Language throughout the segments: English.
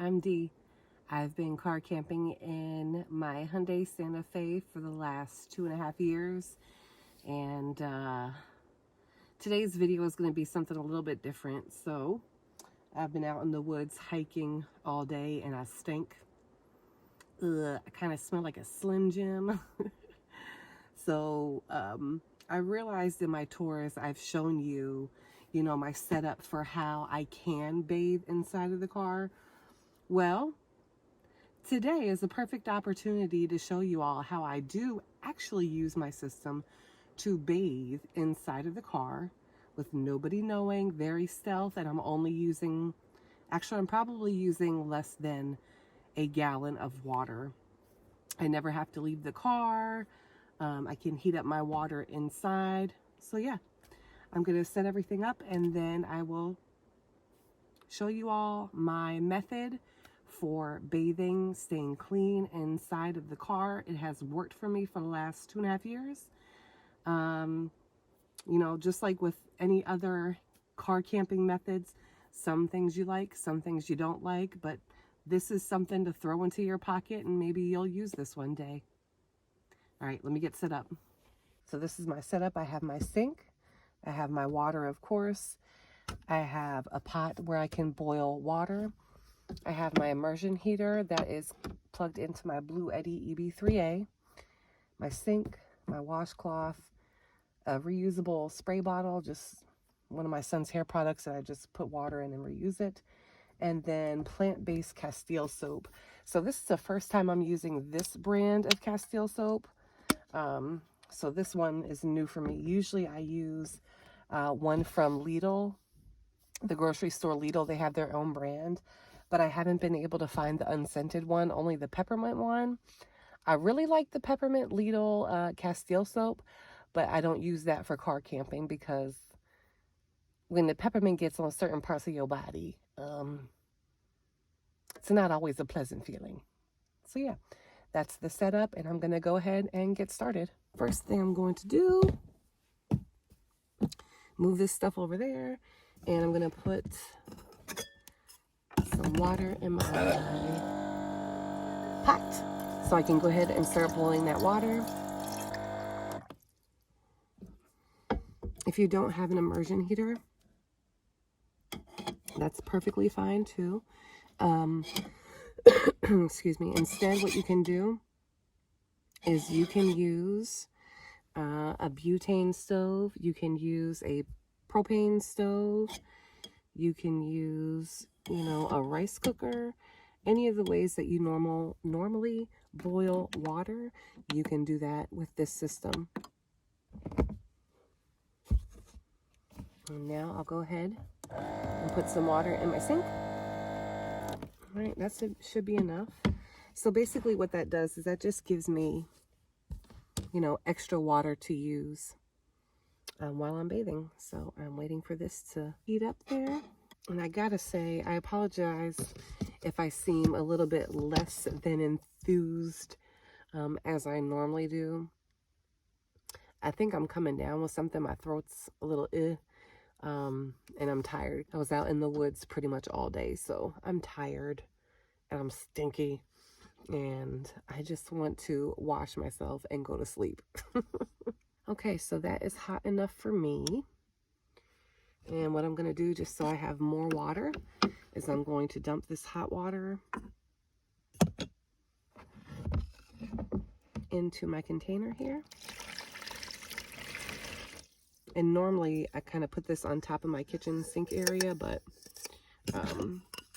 I'm Dee. I've been car camping in my Hyundai Santa Fe for the last 2.5 years, and today's video is going to be something a little bit different. So I've been out in the woods hiking all day and I stink. I kind of smell like a Slim Jim. So I realized in my tours I've shown you, my setup for how I can bathe inside of the car. Well, today is a perfect opportunity to show you all how I do actually use my system to bathe inside of the car with nobody knowing, very stealth, and I'm only using, actually I'm probably using less than a gallon of water. I never have to leave the car. I can heat up my water inside. So yeah, I'm going to set everything up and then I will show you all my method for bathing, staying clean inside of the car. It has worked for me for the last 2.5 years. Just like with any other car camping methods, some things you like, some things you don't like, but this is something to throw into your pocket and maybe you'll use this one day. All right, let me get set up. So this is my setup. I have my sink. I have my water, of course. I have a pot where I can boil water. I have my immersion heater that is plugged into my Blue Eddy EB3A. My sink, my washcloth, a reusable spray bottle, just one of my son's hair products that I just put water in and reuse it. And then plant-based Castile soap. So this is the first time I'm using this brand of Castile soap. So this one is new for me. Usually I use one from Lidl, the grocery store Lidl. They have their own brand, but I haven't been able to find the unscented one, only the peppermint one. I really like the peppermint Lidl Castile soap, but I don't use that for car camping because when the peppermint gets on certain parts of your body, it's not always a pleasant feeling. So yeah, that's the setup, and I'm going to go ahead and get started. First thing I'm going to do, move this stuff over there, and I'm going to put some water in my pot so I can go ahead and start boiling that water. If you don't have an immersion heater, that's perfectly fine too. Excuse me. Instead, what you can do is you can use a butane stove. You can use a propane stove. You can use, a rice cooker. Any of the ways that you normally boil water, you can do that with this system. And now I'll go ahead and put some water in my sink. All right, that should be enough. So basically what that does is that just gives me, extra water to use while I'm bathing. So I'm waiting for this to heat up there. And I gotta say, I apologize if I seem a little bit less than enthused as I normally do. I think I'm coming down with something. My throat's a little and I'm tired. I was out in the woods pretty much all day, so I'm tired and I'm stinky and I just want to wash myself and go to sleep. Okay, so that is hot enough for me. And what I'm going to do, just so I have more water, is I'm going to dump this hot water into my container here. And normally I kind of put this on top of my kitchen sink area, but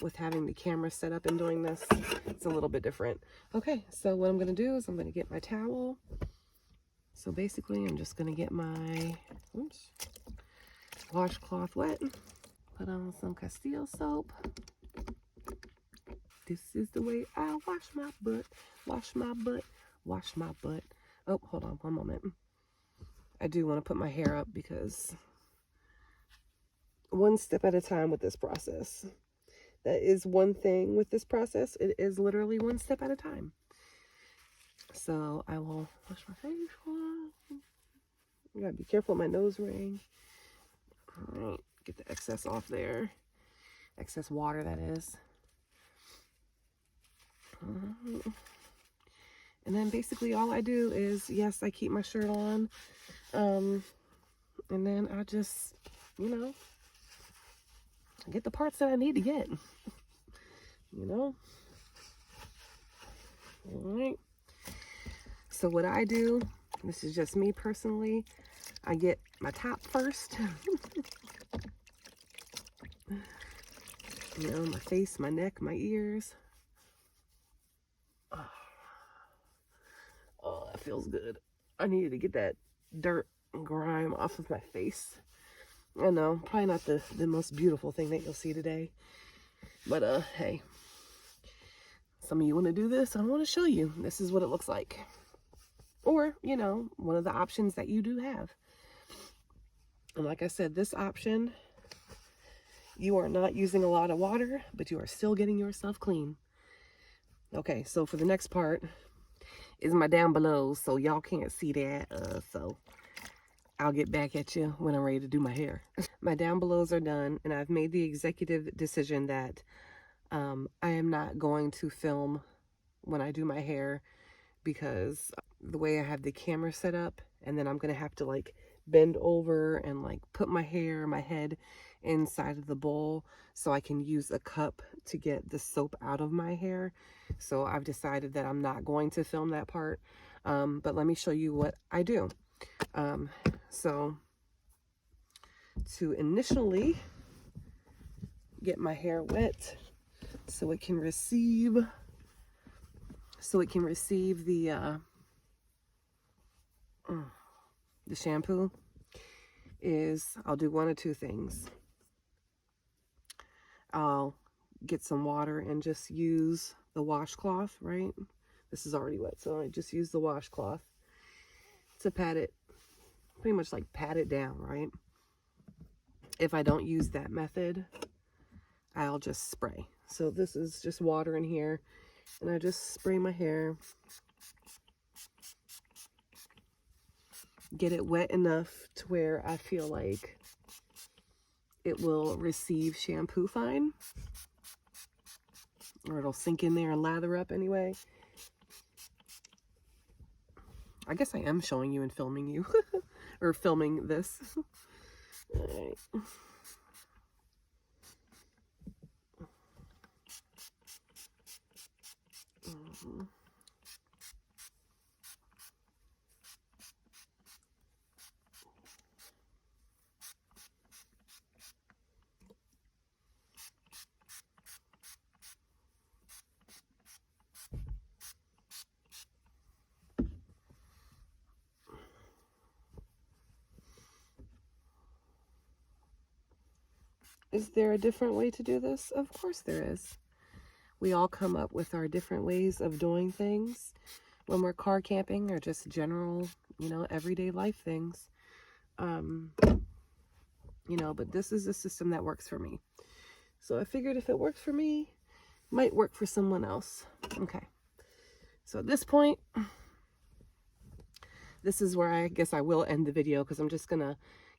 with having the camera set up and doing this, it's a little bit different. Okay, so what I'm going to do is I'm going to get my towel. So basically I'm just going to get my washcloth wet, put on some Castile soap. This is the way I wash my butt, wash my butt, wash my butt. Oh, hold on one moment. I do want to put my hair up because one step at a time with this process. That is one thing with this process. It is literally one step at a time. So I will wash my face. I gotta be careful with my nose ring. All right, get the excess off there. Excess water, that is. And then basically all I do is, yes, I keep my shirt on. And then I just, you know, get the parts that I need to get. You know? Alright. So what I do, this is just me personally, I get my top first. You know, my face, my neck, my ears. Oh, that feels good. I needed to get that dirt and grime off of my face. I know, probably not the most beautiful thing that you'll see today. But, hey. Some of you want to do this, I want to show you. This is what it looks like. Or, you know, one of the options that you do have. And like I said, this option, you are not using a lot of water, but you are still getting yourself clean. Okay, so for the next part is my down below, so y'all can't see that. So I'll get back at you when I'm ready to do my hair. My down belows are done, and I've made the executive decision that I am not going to film when I do my hair, because the way I have the camera set up, and then I'm gonna have to like bend over and like put my hair, my head inside of the bowl so I can use a cup to get the soap out of my hair. So I've decided that I'm not going to film that part. But let me show you what I do. So to initially get my hair wet so it can receive the shampoo, is I'll do one of two things. I'll get some water and just use the washcloth, right? This is already wet, so I just use the washcloth to pat it, pretty much like pat it down, right? If I don't use that method, I'll just spray. So this is just water in here, and I just spray my hair. Get it wet enough to where I feel like it will receive shampoo fine, or it'll sink in there and lather up anyway. I guess I am showing you and filming you, or filming this. All right. Is there a different way to do this? Of course there is. We all come up with our different ways of doing things when we're car camping, or just general, you know, everyday life things. You know, but this is a system that works for me. So I figured if it works for me, it might work for someone else. Okay. So at this point, this is where I guess I will end the video, because I'm just going to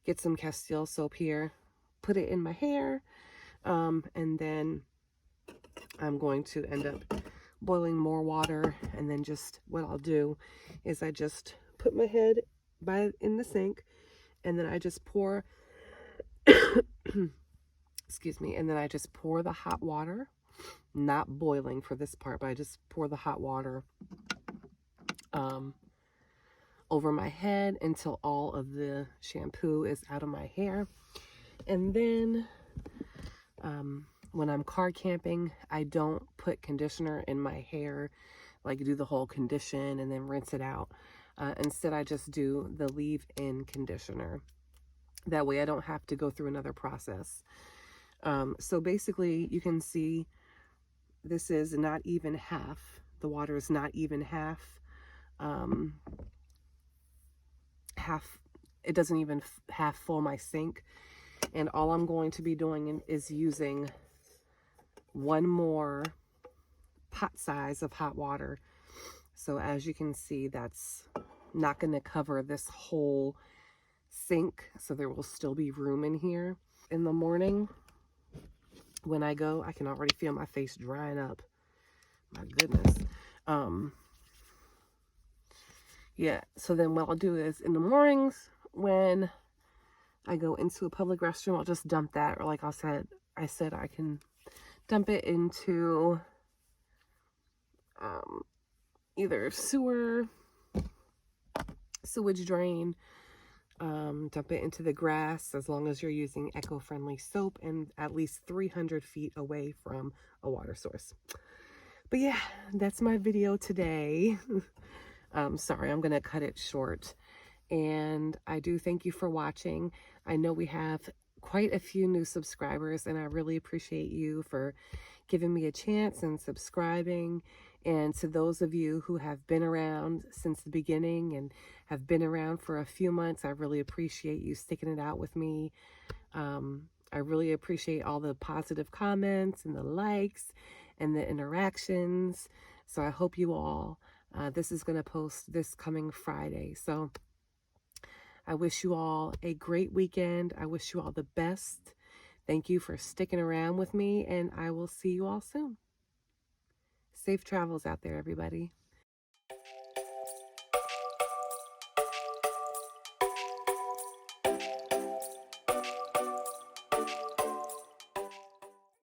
get some Castile soap here, put it in my hair, and then I'm going to end up boiling more water. And then just what I'll do is I just put my head in the sink, and then I just pour excuse me, and then I just pour the hot water, not boiling for this part, but I just pour the hot water over my head until all of the shampoo is out of my hair. And then when I'm car camping, I don't put conditioner in my hair, like do the whole condition and then rinse it out. Instead, I just do the leave-in conditioner. That way I don't have to go through another process. So basically, you can see this is not even half. The water is not even half. It doesn't even half full my sink. And all I'm going to be doing is using one more pot size of hot water. So as you can see, that's not going to cover this whole sink. So there will still be room in here. In the morning, when I go, I can already feel my face drying up. My goodness. Yeah, so then what I'll do is in the mornings when I go into a public restroom, I'll just dump that, or like I said I can dump it into either sewage drain, dump it into the grass, as long as you're using eco-friendly soap and at least 300 feet away from a water source. But yeah, that's my video today. Sorry, I'm gonna cut it short. And I do thank you for watching. I know we have quite a few new subscribers, and I really appreciate you for giving me a chance and subscribing. And to those of you who have been around since the beginning and have been around for a few months, I really appreciate you sticking it out with me. I really appreciate all the positive comments and the likes and the interactions. So I hope you all, this is going to post this coming Friday. So I wish you all a great weekend. I wish you all the best. Thank you for sticking around with me, and I will see you all soon. Safe travels out there, everybody.